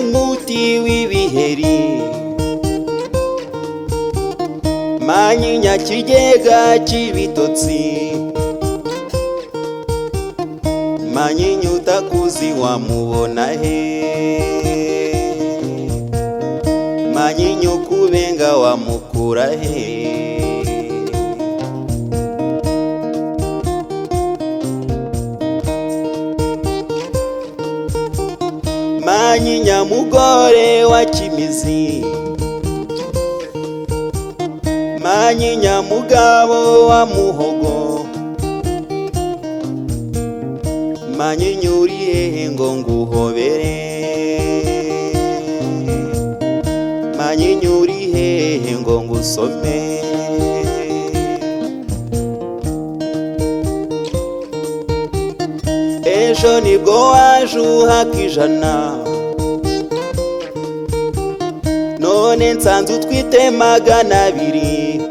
umuti w'ibiheri, Manyinya kigega cy'ibitotsi, Manyinya utakuzi wamubona he, Manyinya ukubenga wamukura he. Manyinya mugore wa Kimizi, Manyinya mugabo wa Muhogo, Manyinya uri hehe ngo nguhobere, Manyinya uri hehe ngo ngusome. Ejo nibwo waje uhaka ijana, none nsanze utwite 200.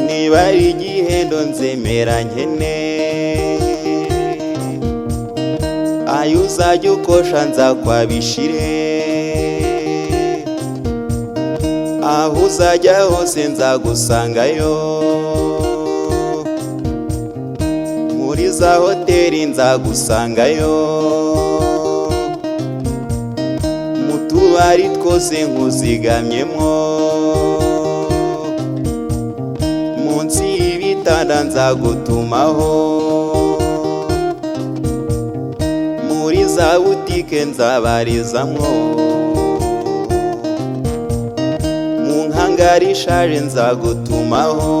Niba ari igihendo nzemera nkene, ayo uzajya ukosha nzakwabishire, aho uzajya hose nzagusangayo, muri za hoteli nzagusangayo, mu tubari twose nkuzigamyemo, munsi y'ibitanda nzagutumaho, muri za butike nzabarizamwo, hangari ishaje nzagutumaho,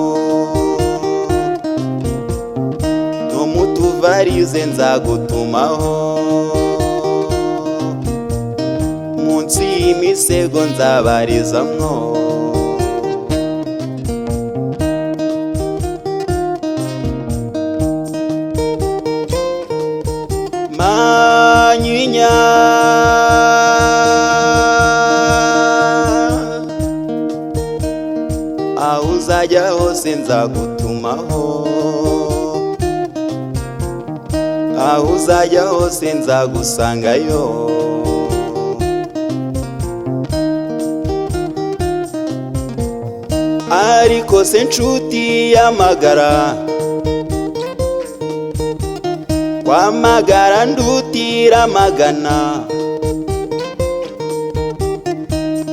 no mu tuvarize nzagutumaho, munsi y'imisego nzabarizamwo. Manyinya aho uzajya hose nzagutumaho, aho uzajya hose nzagusangayo, ariko se nshuti y'amagara, kwamagara ndutira magana,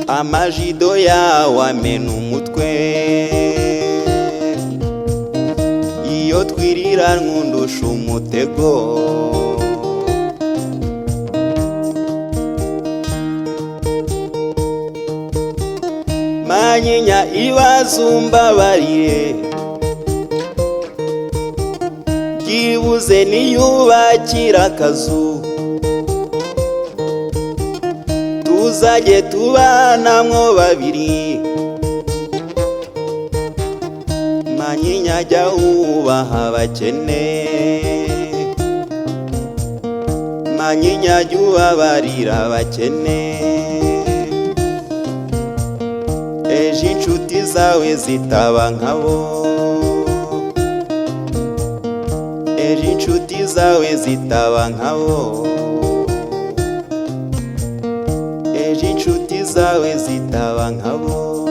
amajido yawe amena umutwe, iyo twirira nkundusha umutego. Manyinya ibazumbabarire, byibuze niyubakira akazu, tuzajye tubanamwo babiri, Manyinya jya wubaha abakene, Manyinya jya ubabarira abakene, ejo inshuti zawe zitaba nkabo, ejo inshuti zawe zitaba nkabo, ejo inshuti zawe zitaba nkabo.